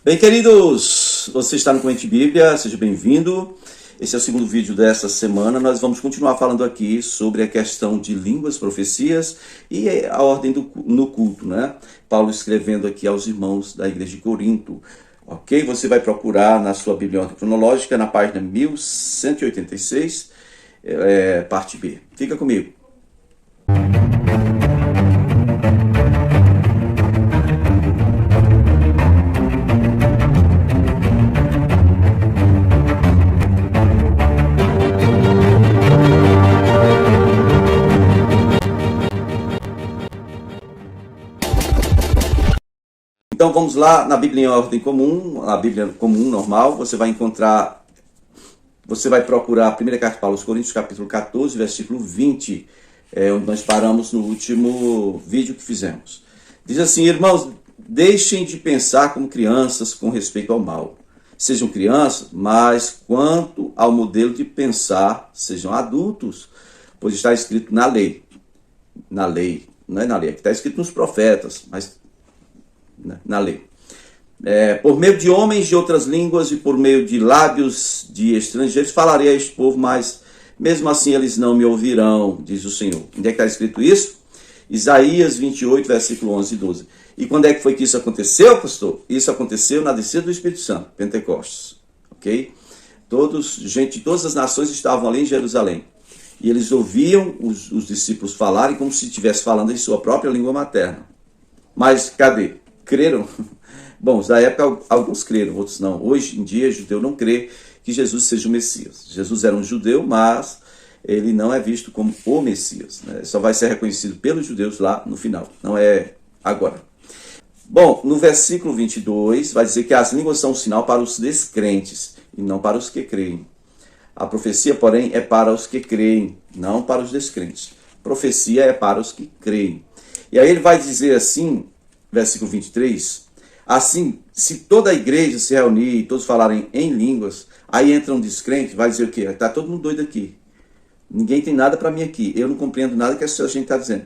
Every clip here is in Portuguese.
Bem, queridos, você está no Comente Bíblia, seja bem-vindo. Esse é o segundo vídeo dessa semana. Nós vamos continuar falando aqui sobre a questão de línguas, profecias e a ordem no culto, né? Paulo escrevendo aqui aos irmãos da igreja de Corinto. Ok? Você vai procurar na sua Bíblia cronológica, na página 1186, parte B. Fica comigo. Então vamos lá na Bíblia em ordem comum, a Bíblia comum, normal, você vai procurar a primeira carta de Paulo aos Coríntios, capítulo 14, versículo 20, onde nós paramos no último vídeo que fizemos. Diz assim: irmãos, deixem de pensar como crianças com respeito ao mal. Sejam crianças, mas quanto ao modelo de pensar, sejam adultos, pois está escrito na lei, não é na lei, é que está escrito nos profetas, mas na lei. Por meio de homens de outras línguas e por meio de lábios de estrangeiros falarei a este povo, mas mesmo assim eles não me ouvirão, diz o Senhor. Onde é que está escrito isso? Isaías 28, versículo 11 e 12. E quando é que foi que isso aconteceu, pastor? Isso aconteceu na descida do Espírito Santo, Pentecostes. Ok? Gente de todas as nações estavam ali em Jerusalém. E eles ouviam os discípulos falarem como se estivesse falando em sua própria língua materna. Mas cadê? Creram? Bom, da época alguns creram, outros não. Hoje em dia, judeu não crê que Jesus seja o Messias. Jesus era um judeu, mas ele não é visto como o Messias, né? Só vai ser reconhecido pelos judeus lá no final, não é agora. Bom, no versículo 22 vai dizer que as línguas são um sinal para os descrentes e não para os que creem. A profecia, porém, é para os que creem, não para os descrentes. Profecia é para os que creem. E aí ele vai dizer assim, versículo 23, assim, se toda a igreja se reunir e todos falarem em línguas, aí entra um descrente, vai dizer o quê? Está todo mundo doido aqui. Ninguém tem nada para mim aqui. Eu não compreendo nada que essa gente está dizendo.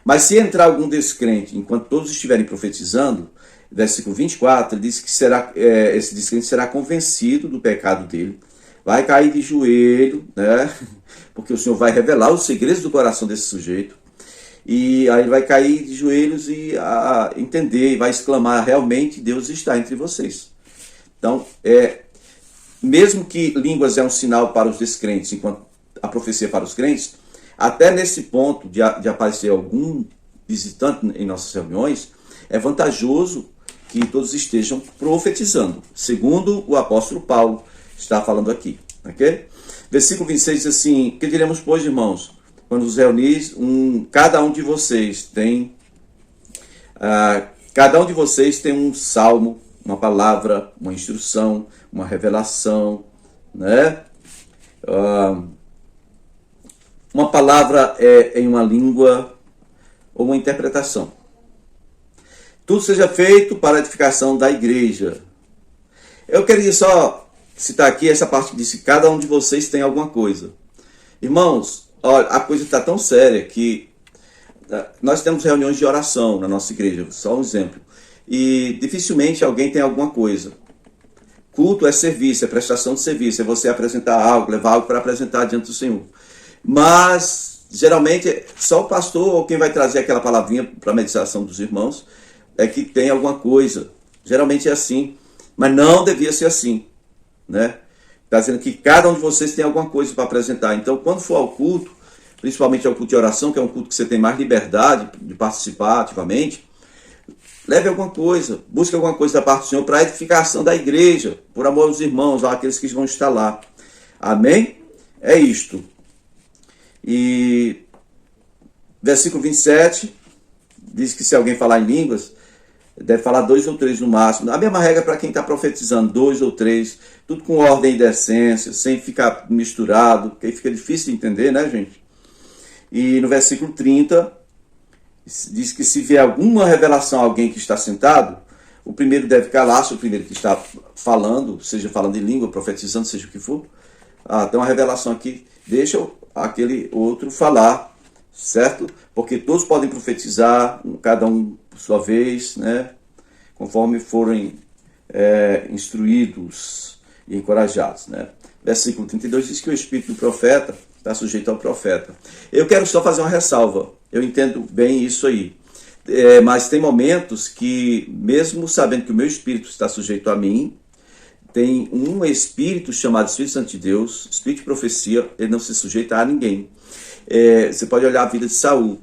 Mas se entrar algum descrente, enquanto todos estiverem profetizando, versículo 24, ele diz que esse descrente será convencido do pecado dele, vai cair de joelho, né? Porque o Senhor vai revelar os segredos do coração desse sujeito. E aí ele vai cair de joelhos e entender, e vai exclamar: realmente Deus está entre vocês. Então, mesmo que línguas é um sinal para os descrentes, enquanto a profecia é para os crentes, até nesse ponto de aparecer algum visitante em nossas reuniões, é vantajoso que todos estejam profetizando, segundo o apóstolo Paulo está falando aqui. Okay? Versículo 26 diz assim: que diremos, pois, irmãos? Quando os reunis, cada um de vocês tem um salmo, uma palavra, uma instrução, uma revelação, né? Uma palavra em uma língua ou uma interpretação. Tudo seja feito para a edificação da igreja. Eu queria só citar aqui essa parte que diz que cada um de vocês tem alguma coisa. Irmãos, olha, a coisa está tão séria que nós temos reuniões de oração na nossa igreja, só um exemplo. E dificilmente alguém tem alguma coisa. Culto é serviço, é prestação de serviço, é você apresentar algo, levar algo para apresentar diante do Senhor. Mas, geralmente, só o pastor ou quem vai trazer aquela palavrinha para a meditação dos irmãos é que tem alguma coisa. Geralmente é assim, mas não devia ser assim, né? Está dizendo que cada um de vocês tem alguma coisa para apresentar. Então, quando for ao culto, principalmente ao culto de oração, que é um culto que você tem mais liberdade de participar ativamente, leve alguma coisa, busque alguma coisa da parte do Senhor para a edificação da igreja, por amor aos irmãos, àqueles que vão estar lá. Amém? É isto. E versículo 27 diz que se alguém falar em línguas, deve falar 2 ou 3 no máximo. A mesma regra para quem está profetizando, 2 ou 3, tudo com ordem e decência, sem ficar misturado, porque aí fica difícil de entender, né, gente? E no versículo 30, diz que se vier alguma revelação a alguém que está sentado, o primeiro deve calar-se, o primeiro que está falando, seja falando em língua, profetizando, seja o que for. Tem uma revelação aqui, deixa aquele outro falar, certo? Porque todos podem profetizar, cada um por sua vez, né? Conforme forem instruídos e encorajados, né? Versículo 32 diz que o espírito do profeta está sujeito ao profeta. Eu quero só fazer uma ressalva. Eu entendo bem isso aí. Mas tem momentos que, mesmo sabendo que o meu espírito está sujeito a mim, tem um espírito chamado Espírito Santo de Deus, espírito de profecia, ele não se sujeita a ninguém. Você pode olhar a vida de Saul.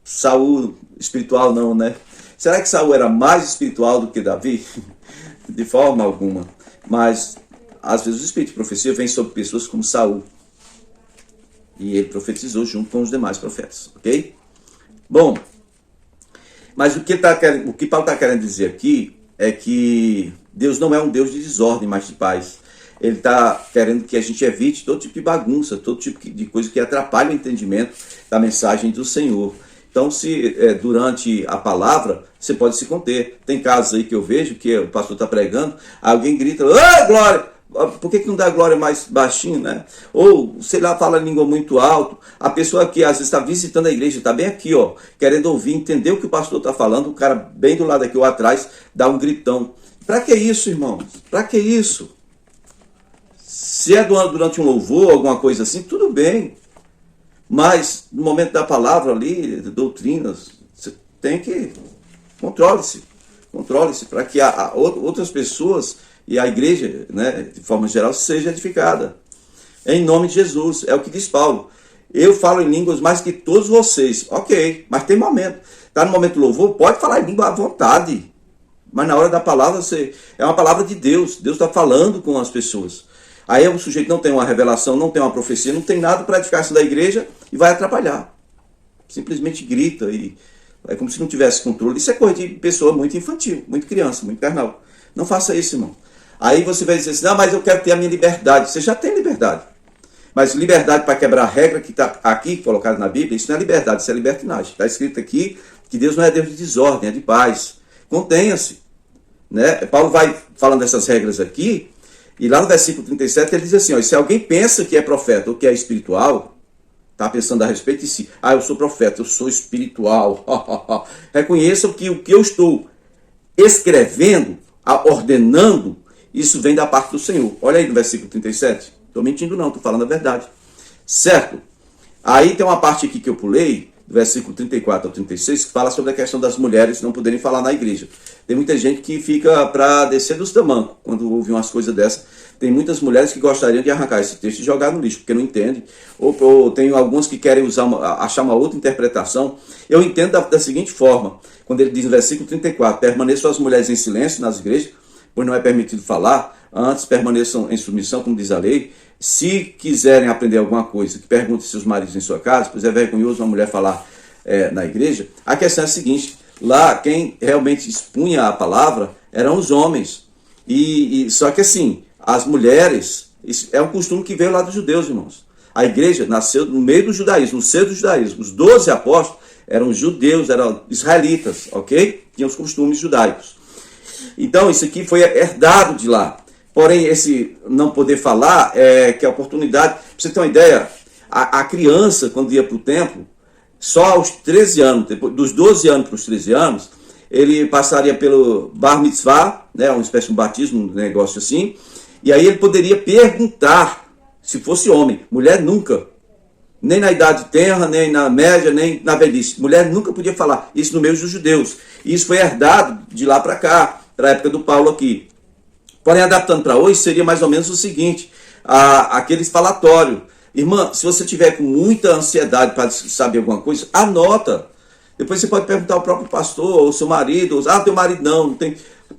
Saul, espiritual não, né? Será que Saul era mais espiritual do que Davi? De forma alguma. Mas, às vezes, o espírito de profecia vem sobre pessoas como Saul. E ele profetizou junto com os demais profetas, ok? Bom, mas o que Paulo está querendo dizer aqui é que Deus não é um Deus de desordem, mas de paz. Ele está querendo que a gente evite todo tipo de bagunça, todo tipo de coisa que atrapalha o entendimento da mensagem do Senhor. Então, se durante a palavra, você pode se conter. Tem casos aí que eu vejo que o pastor está pregando, alguém grita, "Ah, glória!" Por que não dá glória mais baixinho, né? Ou, sei lá, fala a língua muito alto. A pessoa que às vezes está visitando a igreja, está bem aqui, ó, querendo ouvir, entender o que o pastor está falando, o cara bem do lado aqui ou atrás dá um gritão. Para que isso, irmãos? Para que isso? Se é durante um louvor, alguma coisa assim, tudo bem. Mas no momento da palavra ali, de doutrinas, você tem que controle-se para que outras pessoas e a igreja, né, de forma geral, seja edificada. Em nome de Jesus, é o que diz Paulo. Eu falo em línguas mais que todos vocês. Ok, mas tem momento. Está no momento do louvor, pode falar em língua à vontade. Mas na hora da palavra, é uma palavra de Deus. Deus está falando com as pessoas. Aí o sujeito não tem uma revelação, não tem uma profecia, não tem nada para a edificação da igreja e vai atrapalhar. Simplesmente grita e é como se não tivesse controle. Isso é coisa de pessoa muito infantil, muito criança, muito carnal. Não faça isso, irmão. Aí você vai dizer assim, não, mas eu quero ter a minha liberdade. Você já tem liberdade. Mas liberdade para quebrar a regra que está aqui colocada na Bíblia, isso não é liberdade, isso é libertinagem. Está escrito aqui que Deus não é Deus de desordem, é de paz. Contenha-se. Né? Paulo vai falando dessas regras aqui, e lá no versículo 37 ele diz assim, ó, se alguém pensa que é profeta ou que é espiritual, está pensando a respeito de si, eu sou profeta, eu sou espiritual. Reconheçam que o que eu estou escrevendo, ordenando, isso vem da parte do Senhor. Olha aí no versículo 37. Estou mentindo não, estou falando a verdade. Certo? Aí tem uma parte aqui que eu pulei, do versículo 34 ao 36, que fala sobre a questão das mulheres não poderem falar na igreja. Tem muita gente que fica para descer dos tamancos quando ouve umas coisas dessas. Tem muitas mulheres que gostariam de arrancar esse texto e jogar no lixo, porque não entendem. Ou tem algumas que querem achar uma outra interpretação. Eu entendo da seguinte forma, quando ele diz no versículo 34, permaneçam as mulheres em silêncio nas igrejas, pois não é permitido falar, antes permaneçam em submissão, como diz a lei. Se quiserem aprender alguma coisa, que perguntem seus maridos em sua casa, pois é vergonhoso uma mulher falar na igreja. A questão é a seguinte, lá quem realmente expunha a palavra eram os homens. Só que assim, as mulheres, isso é um costume que veio lá dos judeus, irmãos. A igreja nasceu no meio do judaísmo, no seio do judaísmo. Os 12 apóstolos eram judeus, eram israelitas, ok? Tinham os costumes judaicos. Então, isso aqui foi herdado de lá. Porém, esse não poder falar, que é a oportunidade. Para você ter uma ideia, a criança, quando ia para o templo, só aos 13 anos, depois, dos 12 anos para os 13 anos, ele passaria pelo bar mitzvah, né, uma espécie de batismo, um negócio assim, e aí ele poderia perguntar, se fosse homem, mulher nunca, nem na idade tenra, nem na média, nem na velhice, mulher nunca podia falar, isso no meio dos judeus, e isso foi herdado de lá para cá, para a época do Paulo aqui. Porém, adaptando para hoje, seria mais ou menos o seguinte, aqueles falatórios. Irmã, se você tiver com muita ansiedade para saber alguma coisa, anota. Depois você pode perguntar ao próprio pastor, ou seu marido, teu marido não tem.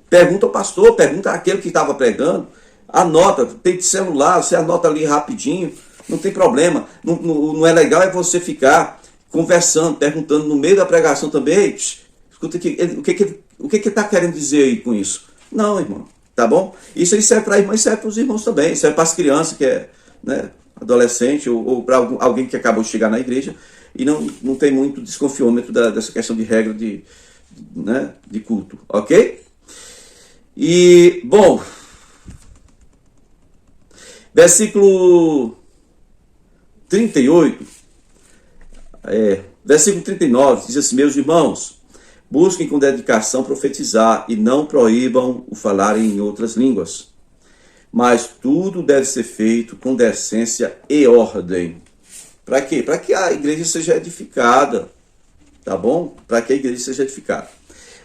Pergunta ao pastor, pergunta àquele que estava pregando, anota, tem celular, você anota ali rapidinho, não tem problema. Não é legal é você ficar conversando, perguntando no meio da pregação também, escuta aqui, o que ele está querendo dizer aí com isso? Não, irmão. Tá bom? Isso aí serve para a irmã e serve para os irmãos também. Serve para as crianças, que é, né, adolescente, ou para alguém que acabou de chegar na igreja e não tem muito desconfiômetro dessa questão de regra de culto. Ok? E, bom, versículo 38, versículo 39, diz assim, meus irmãos, Busquem com dedicação profetizar e não proíbam o falar em outras línguas. Mas tudo deve ser feito com decência e ordem. Para quê? Para que a igreja seja edificada. Tá bom? Para que a igreja seja edificada.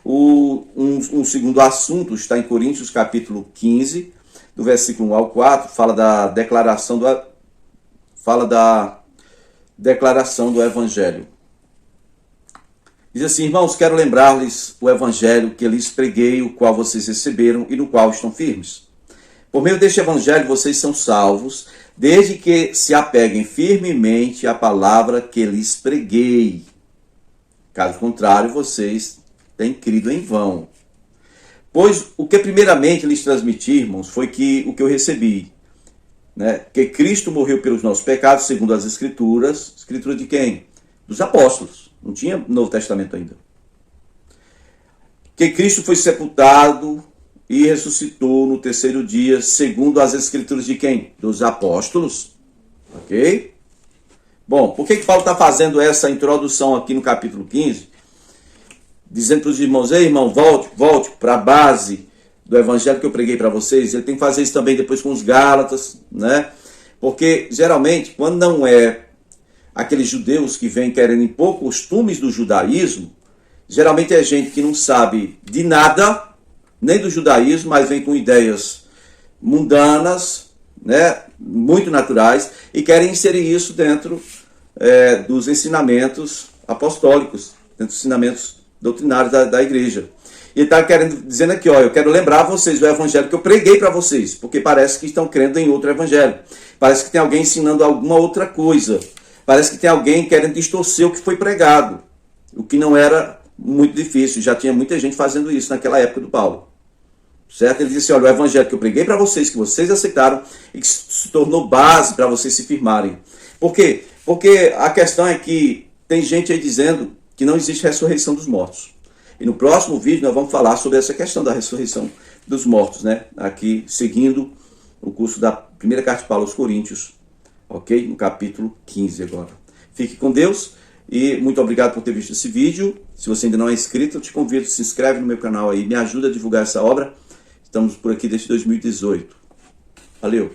Um segundo assunto está em Coríntios capítulo 15, do versículo 1 ao 4, fala da declaração do Evangelho. Diz assim: irmãos, quero lembrar-lhes o Evangelho que lhes preguei, o qual vocês receberam e no qual estão firmes. Por meio deste Evangelho vocês são salvos, desde que se apeguem firmemente à palavra que lhes preguei. Caso contrário, vocês têm crido em vão. Pois o que primeiramente lhes transmiti, irmãos, foi o que eu recebi. Né? Que Cristo morreu pelos nossos pecados, segundo as Escrituras. Escritura de quem? Dos apóstolos. Não tinha Novo Testamento ainda. Que Cristo foi sepultado e ressuscitou no terceiro dia, segundo as Escrituras de quem? Dos apóstolos. Ok? Bom, por que Paulo está fazendo essa introdução aqui no capítulo 15? Dizendo para os irmãos: ei, irmão, volte para a base do evangelho que eu preguei para vocês. Ele tem que fazer isso também depois com os Gálatas, né? Porque, geralmente, quando não é aqueles judeus que vêm querendo impor costumes do judaísmo, geralmente é gente que não sabe de nada, nem do judaísmo, mas vem com ideias mundanas, né? Muito naturais, e querem inserir isso dentro dos ensinamentos apostólicos, dentro dos ensinamentos doutrinários da igreja. E ele está dizendo aqui, ó, eu quero lembrar vocês do evangelho que eu preguei para vocês, porque parece que estão crendo em outro evangelho. Parece que tem alguém ensinando alguma outra coisa. Parece que tem alguém querendo distorcer o que foi pregado, o que não era muito difícil. Já tinha muita gente fazendo isso naquela época do Paulo. Certo? Ele disse assim: olha, o evangelho que eu preguei para vocês, que vocês aceitaram e que se tornou base para vocês se firmarem. Por quê? Porque a questão é que tem gente aí dizendo que não existe ressurreição dos mortos. E no próximo vídeo nós vamos falar sobre essa questão da ressurreição dos mortos, né? Aqui, seguindo o curso da primeira carta de Paulo aos Coríntios, ok? No capítulo 15 agora. Fique com Deus e muito obrigado por ter visto esse vídeo. Se você ainda não é inscrito, eu te convido, se inscreve no meu canal aí, me ajuda a divulgar essa obra. Estamos por aqui desde 2018. Valeu!